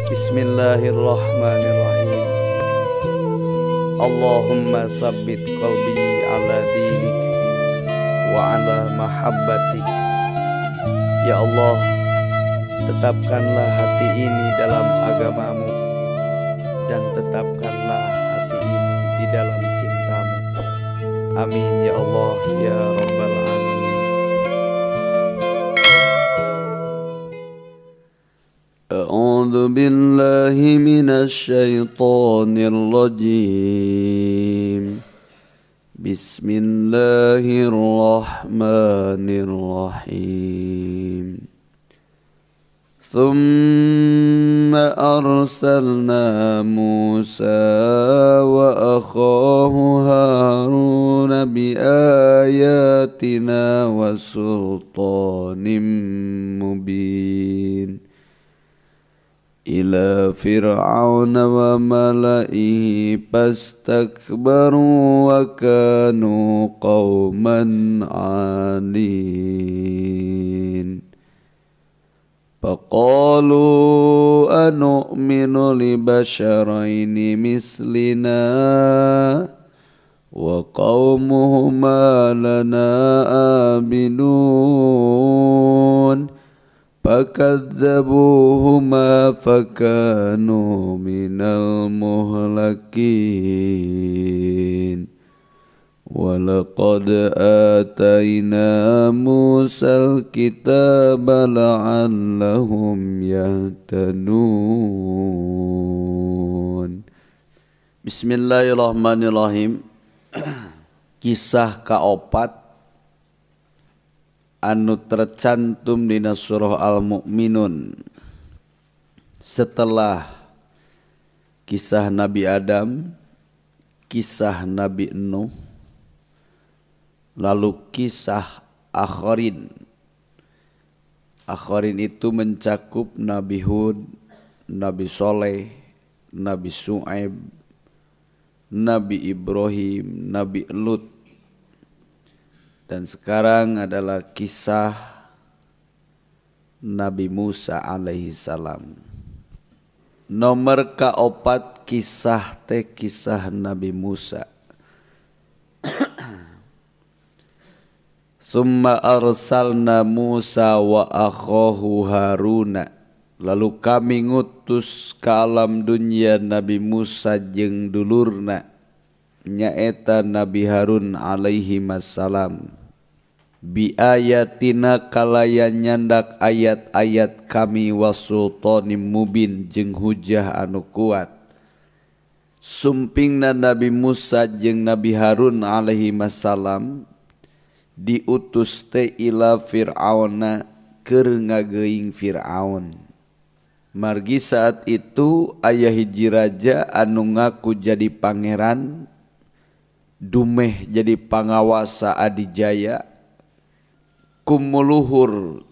Bismillahirrahmanirrahim. Allahumma sabbit qalbi ala dinik wa ala mahabbatik. Ya Allah, tetapkanlah hati ini dalam agamamu, dan tetapkanlah hati ini di dalam cintamu. Amin ya Allah ya Rabbal Alamin. A'udzu billahi minasy syaithanir rajim. Bismillahirrahmanirrahim. Thumma arsalna Musa wa akhahu Harun bi ayatina wa sultanim mubin ila fir'auna wa mala'ihi fastakbaru wa kanu qauman 'alin. Faqalu anu'minu li basharaini mislina wa qaumuhuma lana abidun. Fakadzabuhuma fakanu minal muhlakin. Walaqad atayna Musal kitaba la'allahum yahtadun. Bismillahirrahmanirrahim. Kisah kaopat anu tercantum dina surah Al-Mu'minun setelah kisah Nabi Adam, kisah Nabi Nuh, lalu kisah akharin. Akharin itu mencakup Nabi Hud, Nabi Soleh, Nabi Su'aib, Nabi Ibrahim, Nabi Lut. Dan sekarang adalah kisah Nabi Musa alaihi salam. Nomor kaopat kisah kisah Nabi Musa. Summa arsalna Musa wa akhahu Haruna. Lalu kami ngutus ke alam dunia Nabi Musa jeung dulurna nyaeta Nabi Harun alaihi wassalam. Bi ayatina kalayan nyandak ayat-ayat kami wasultanim mubin jeung hujah anu kuat. Sumpingna Nabi Musa jeung Nabi Harun alaihi wassalam diutus teh ila Fir'auna keur ngageuing Fir'aun. Margi saat itu aya hiji raja anu ngaku jadi pangeran, dumeh jadi pangawasa adijaya, kumuluhur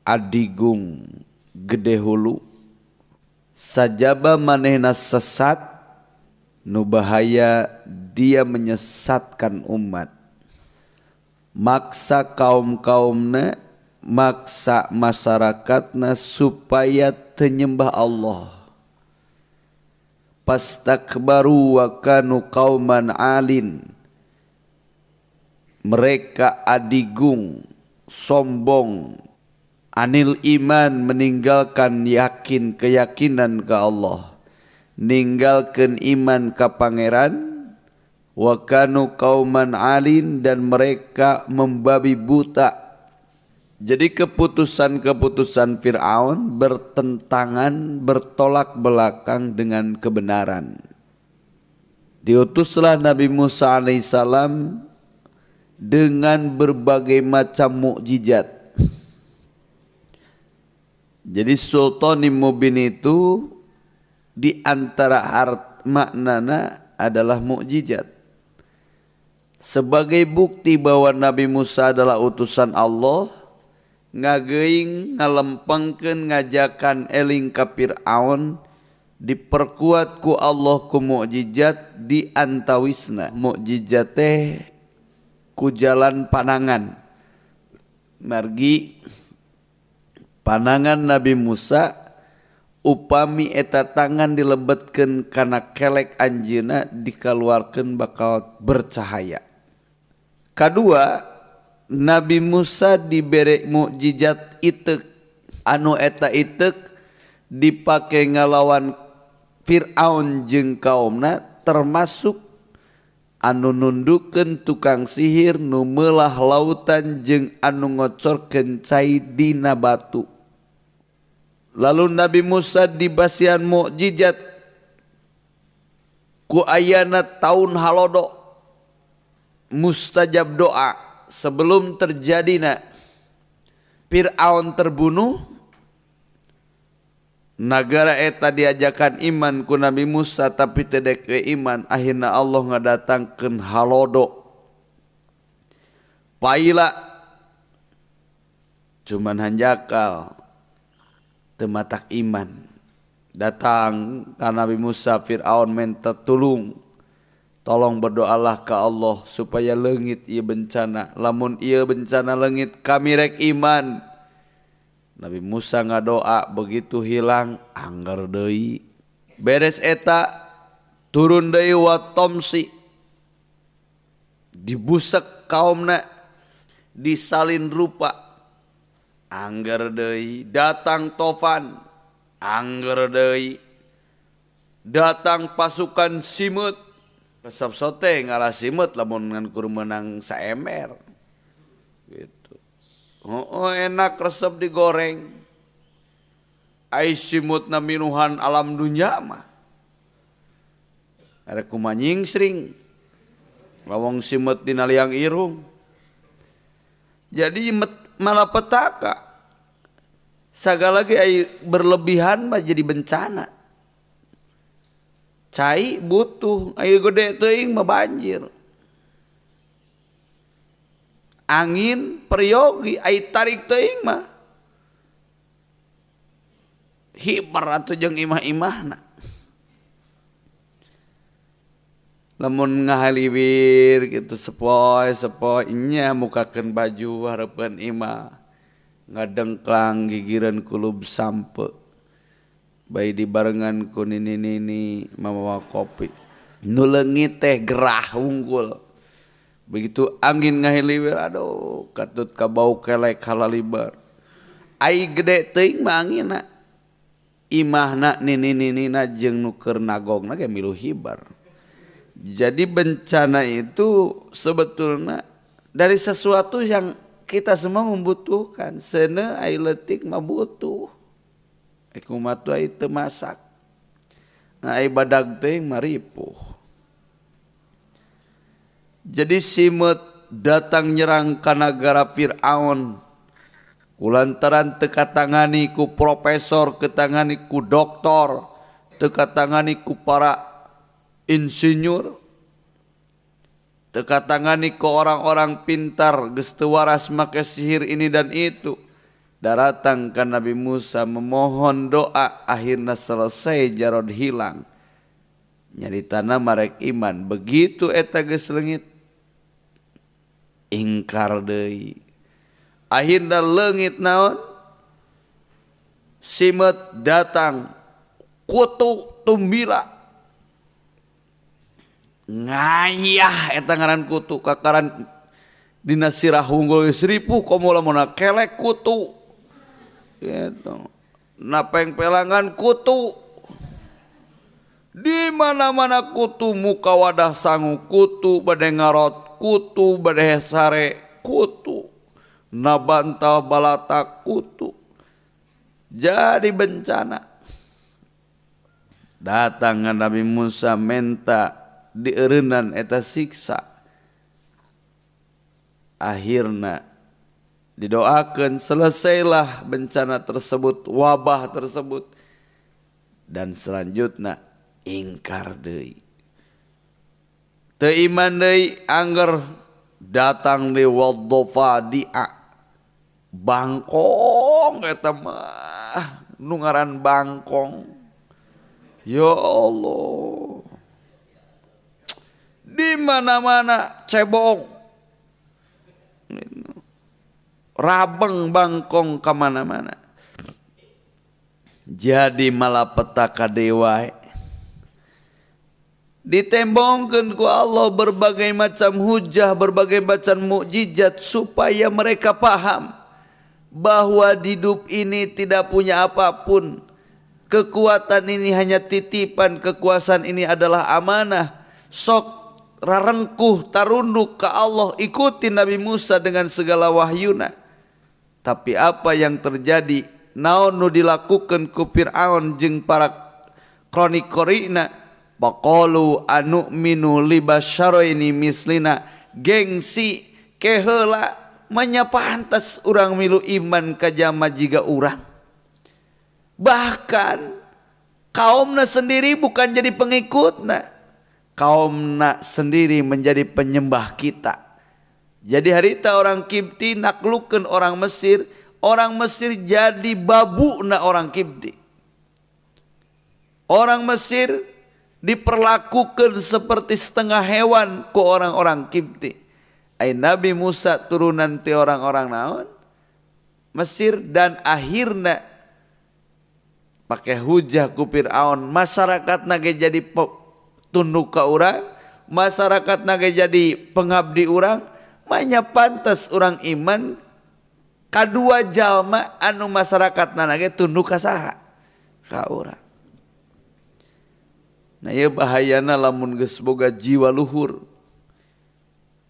adigung gede hulu, sajaba manehna sesat, nu bahaya dia menyesatkan umat. Maksa kaum-kaumna, maksa masyarakatna supaya teu nyembah Allah. Pastakbaru wa kanu qauman 'alin. Mereka adigung, sombong, anil iman, meninggalkan yakin keyakinan ke Allah, ninggalkan iman ke pangeran, wa kanu qauman 'alin, dan mereka membabi buta. Jadi keputusan-keputusan Fir'aun bertentangan, bertolak belakang dengan kebenaran. Diutuslah Nabi Musa alaihissalam dengan berbagai macam mukjizat. Jadi sultanim mubin itu di antara maknana adalah mukjizat. Sebagai bukti bahwa Nabi Musa adalah utusan Allah, ngageuing ngalempengkeun ngajakan eling ka Fir'aun, diperkuat ku Allah ku mukjizat di antawisna. Mukjizat teh ku jalan panangan. Margi panangan Nabi Musa upami eta tangan dilebetkeun kana kelek anjeunna dikaluarkeun bakal bercahaya. Kadua, Nabi Musa dibere mukjizat itek, anu eta itek dipake ngalawan Fir'aun jeung kaumna, termasuk anu nundukeun tukang sihir nu meulah lautan jeung anu ngocorkeun cai dina batu. Lalu Nabi Musa dibasian mukjizat ku ayana taun halodo mustajab doa sebelum terjadina Fir'aun terbunuh. Nagara eta diajakan iman ku Nabi Musa tapi teu dek iman, akhirna Allah ngadatangkeun halodo paila cuman hanjakal teu matak iman. Datang ka Nabi Musa, Fir'aun minta tulung, tolong berdoalah ke Allah supaya leungit ieu bencana, lamun ieu bencana leungit kami rek iman. Nabi Musa ngadoa, begitu hilang anggar deui. Beres eta turun deui watomsi, dibusek kaumna, disalin rupa anggar deui. Datang Tofan anggar deui. Datang pasukan Simut, resep sote ngalah Simut lamun ngan kur meunang saemer gitu. Oh enak resep digoreng. Ai Simutna minuhan alam dunya mah ada kumanying sring lawang Simut dina liang irung. Jadi malapetaka sagala ge ai berlebihan mah jadi bencana. Cai butuh, ayo gede teuing mah banjir. Angin periogi ai tarik teuing mah hibar atuh jeung imah-imahna. Lamun ngahaliwir gitu sepoi-sepoi nya mukakeun baju hareupeun imah ngadengklang gigireun kulub sampe. Bayi dibarengan ku nini mamawa kopi. Nu leungit teh gerah unggul. Begitu angin ngahiliwir, aduh katut ka bau kelek halalibar. Ai gede teuing mah anginna. Imahna nini-ninina jeung nu keur nagongna ge milu hibar. Jadi bencana itu sebetulnya dari sesuatu yang kita semua membutuhkan. Seuneu ai leutik mah butuh. Kumaha ai teu masak. Ai badag teuing mah ripuh. Jadi Simut datang nyerang ka nagara Fir'aun kulantaran teu katangani ku profesor, ketangani ku doktor, teu katangani ku para insinyur, teu katangani ku orang-orang pintar geus teu waras make sihir ini dan itu. Datang ka Nabi Musa memohon doa, akhirna selesai jarod hilang. Nyaritana marek iman. Begitu eta geus leungit ingkar deui. Akhirna leungit naon? Simut datang kutu tumbila. Ngayah eta ngaran kutu kakaran dina sirah unggul geus ripuh komo lamun kelek kutu. Gitu. Napeng pelangan kutu. Di mana-mana kutu, muka wadah sangu kutu, bade ngarot kutu, bade sare kutu, nabantal balata kutu. Jadi bencana. Datang Nabi Musa minta dieureunnan eta siksa. Akhirna didoakan selesailah bencana tersebut, wabah tersebut, dan selanjutnya ingkar deui. Teu iman deui angger datang di Waddafadia bangkong eta mah nu ngaran bangkong. Ya Allah, di mana-mana cebong. Rabeng bangkong kemana-mana. jadi malapetaka dewa. Ditembongkeun ku Allah berbagai macam hujah, berbagai macam mukjizat supaya mereka paham bahwa hidup ini tidak punya apapun. Kekuatan ini hanya titipan, kekuasaan ini adalah amanah. Sok rarengkuh tarunduk ke Allah, ikuti Nabi Musa dengan segala wahyuna. Tapi apa yang terjadi? Naon nu dilakukan ku Fir'aun jeung para kroni-korina? Baqalu anu'minu libasyaraini mislina, gengsi keheula pantas urang milu iman ka jama jiga urang. Bahkan kaumna sendiri bukan jadi pengikutna, kaumna sendiri menjadi penyembah kita. Jadi harita orang Kipti naklukkeun orang Mesir jadi babuna orang Kipti. Orang Mesir diperlakukan seperti setengah hewan ku orang-orang Kipti. Ai Nabi Musa turunan ti orang-orang naon? Mesir, dan akhirna pakai hujah ku Fir'aun, masyarakat nage jadi tunduk ka urang, masyarakat nage jadi pengabdi urang, manya pantas urang iman kadua jalma anu masyarakat nage tunduk ka saha? Ka urang. Nah ya bahayana lamun geus boga jiwa luhur.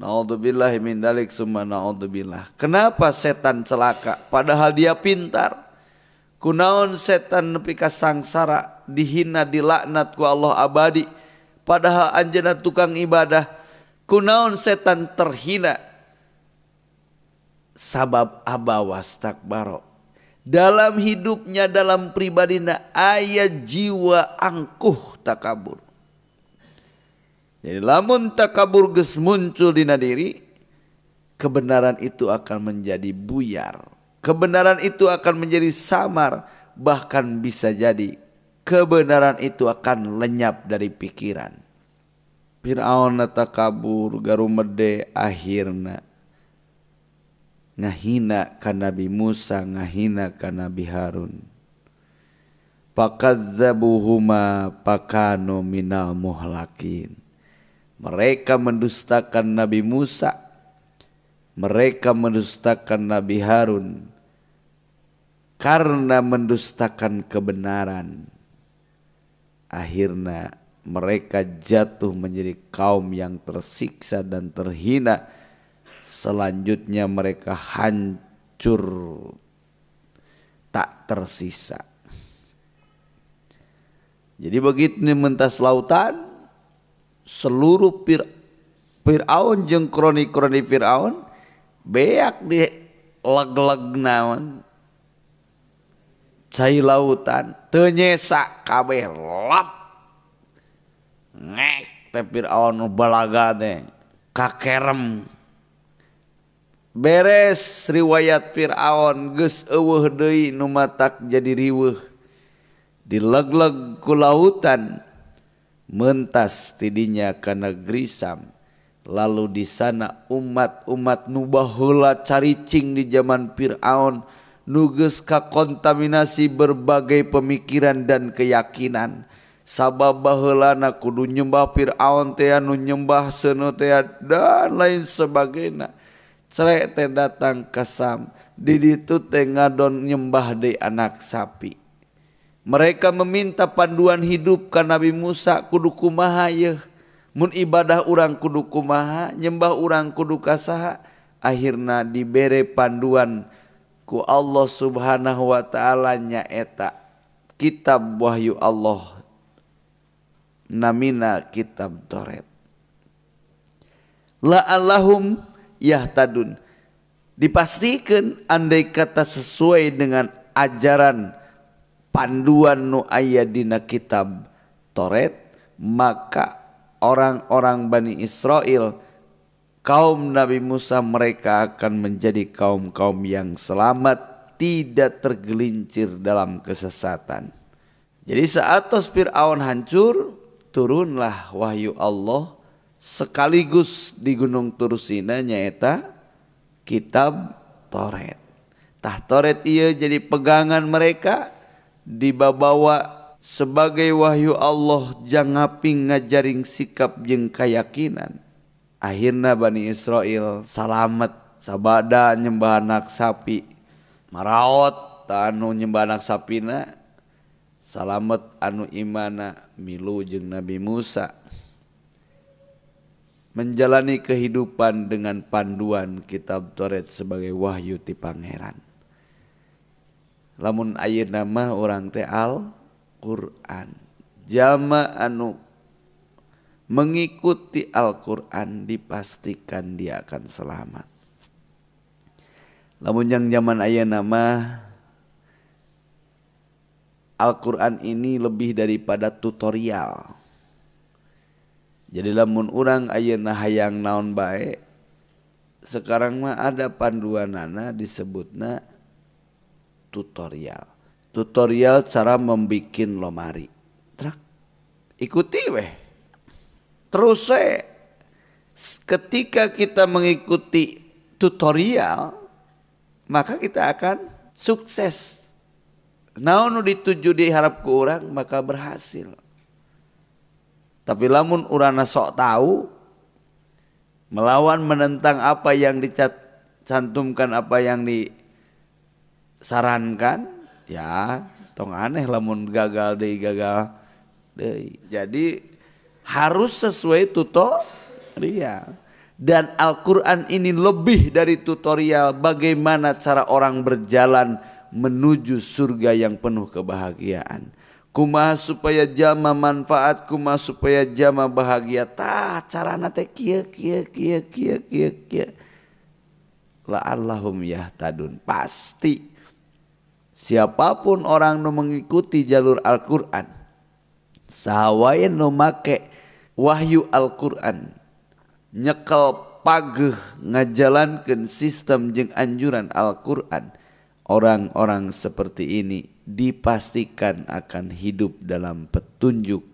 Naudzubillahi min dalik summa naudzubillah. Kenapa setan celaka padahal dia pintar? Kunaon setan nepi ka sangsara, dihina, dilaknat ku Allah abadi padahal anjeunna tukang ibadah. Kunaon setan terhina? Sabab aba wastakbaro. Dalam hidupnya, dalam pribadina aya jiwa angkuh takabur. Jadi lamun takabur geus muncul dina diri, kebenaran itu akan menjadi buyar. Kebenaran itu akan menjadi samar, bahkan bisa jadi kebenaran itu akan lenyap dari pikiran. Fir'aun takabur garumede akhirna ngahina ka Nabi Musa, ngahina ka Nabi Harun. Fakadzabuhuma fakanu minal muhlakin. Mereka mendustakan Nabi Musa, mereka mendustakan Nabi Harun karena mendustakan kebenaran. Akhirnya mereka jatuh menjadi kaum yang tersiksa dan terhina. Selanjutnya mereka hancur tak tersisa. Jadi begitu mentas lautan, seluruh Fir'aun jeung kroni-kroni Fir'aun beak di leg-leg naon cai lautan teu nyesa kabeh lap ngek teh Fir'aun balaga teh kakerem. Beres riwayat Fir'aun geus eueuh deui nu matak jadi riweuh. Dilegleg ku lautan mentas tidinya ka negeri Sam. Lalu di sana umat-umat nu baheula caricing di zaman Fir'aun nu geus kakontaminasi berbagai pemikiran dan keyakinan. Sabab baheulana kudu nyembah Fir'aun teh anu nyembah seuneu teh dan lain sebagainya. Cerek teh datang ke Sam, di ditu teh ngadon nyembah deui anak sapi. Mereka meminta panduan hidup ka Nabi Musa kudu kumaha yeuh? Mun ibadah urang kudu kumaha, nyembah urang kudu ka saha? Akhirna dibere panduan ku Allah Subhanahu wa taala nyaeta kitab wahyu Allah, namina kitab Taurat. La'allahum yahtadun. Dipastikan andai kata sesuai dengan ajaran panduan nu aya dina kitab Taurat, maka orang-orang Bani Israel, kaum Nabi Musa, mereka akan menjadi kaum-kaum yang selamat, tidak tergelincir dalam kesesatan. Jadi saat Fir'aun hancur, turunlah wahyu Allah sekaligus di Gunung Tursina nyaeta kitab Taurat. Tah Taurat ieu jadi pegangan mereka dibawa sebagai wahyu Allah jangaping ngajaring sikap jeung keyakinan. Akhirna Bani Israel salamet sabada nyembah anak sapi, maraot anu nyembah anak sapina, salamet anu imana milu jeung Nabi Musa menjalani kehidupan dengan panduan kitab Taurat sebagai wahyu ti pangeran. Lamun ayeuna mah urang teh Al-Qur'an, jalma anu mengikuti Al-Qur'an dipastikan dia akan selamat. Lamun yang zaman ayeuna mah Al-Qur'an ini lebih daripada tutorial. Jadi lamun urang ayeuna hayang naon bae, sekarang mah ada panduanana disebutna tutorial. Tutorial cara membikin lomari. Trak, ikuti weh. Terus ketika kita mengikuti tutorial, maka kita akan sukses. Naon nu dituju diharap ku urang maka berhasil. Tapi lamun urana sok tahu, melawan menentang apa yang dicantumkan, apa yang disarankan, ya tong aneh lamun gagal deui. Jadi harus sesuai tutorial. Dan Al-Quran ini lebih dari tutorial bagaimana cara orang berjalan menuju surga yang penuh kebahagiaan. Kumaha supaya jama manfaat, kumaha supaya jama bahagia. Tah carana teh kieu. La'allahum yahtadun. Pasti siapapun orang nu mengikuti jalur Al-Qur'an, sahawae nu make wahyu Al-Qur'an, nyekel pageuh ngajalankeun sistem jeung anjuran Al-Qur'an, orang-orang seperti ini dipastikan akan hidup dalam petunjuk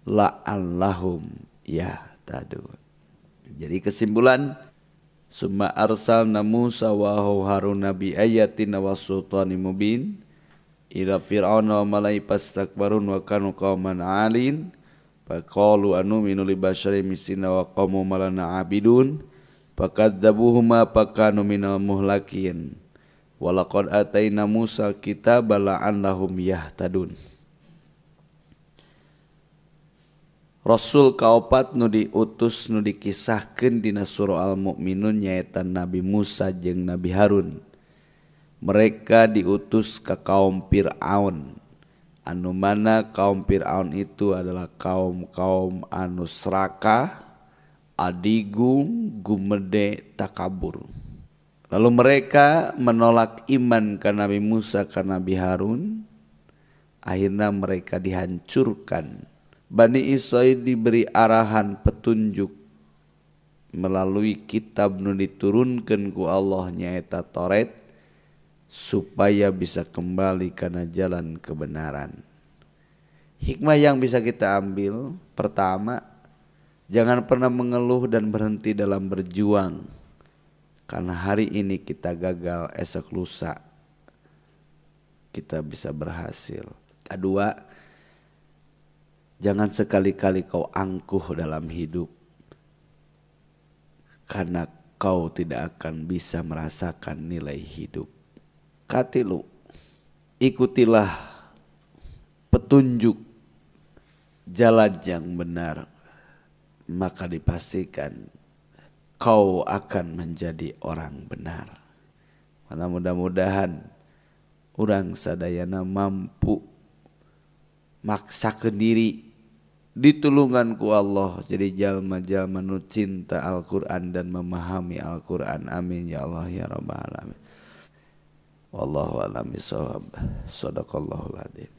la'allahum yahtadun. Jadi kesimpulan, summa arsalna Musa wa Haruna bi ayatina was sultanin mubin ila fir'auna wa malai fastakbarun wa kanu qauman 'alin faqalu anu'minu li basyarin mislina wa qaumu malana 'abidun fakadzabuhuma fakanu minal muhlakin. Walaqad ataina Musa kitaba la'allahum yahtadun. Rasul kaopat nu diutus nu dikisahkeun dina surah Al-Mu'minun nyaeta Nabi Musa jeung Nabi Harun. Mereka diutus ka kaum Fir'aun. Anu mana kaum Fir'aun itu adalah kaum-kaum anu serakah, adigung, gumede, takabur. Lalu mereka menolak iman ke Nabi Musa, ke Nabi Harun. Akhirnya mereka dihancurkan. Bani Israil diberi arahan petunjuk melalui kitab nu diturunkeun ku Allah nyaeta Taurat supaya bisa kembali kana jalan kebenaran. Hikmah yang bisa kita ambil, pertama, jangan pernah mengeluh dan berhenti dalam berjuang. Karena hari ini kita gagal, esok lusa kita bisa berhasil. Kedua, jangan sekali-kali kau angkuh dalam hidup, karena kau tidak akan bisa merasakan nilai hidup. Katilu, ikutilah petunjuk jalan yang benar, maka dipastikan kau akan menjadi orang benar. Karena mudah-mudahan urang sadayana mampu maksakeun diri ditulungan ku Allah jadi jalma-jalma nu cinta Al-Qur'an dan memahami Al-Qur'an. Amin ya Allah ya rabbal alamin. Wallahu a'lam bishawab. Shadaqallahul adzim.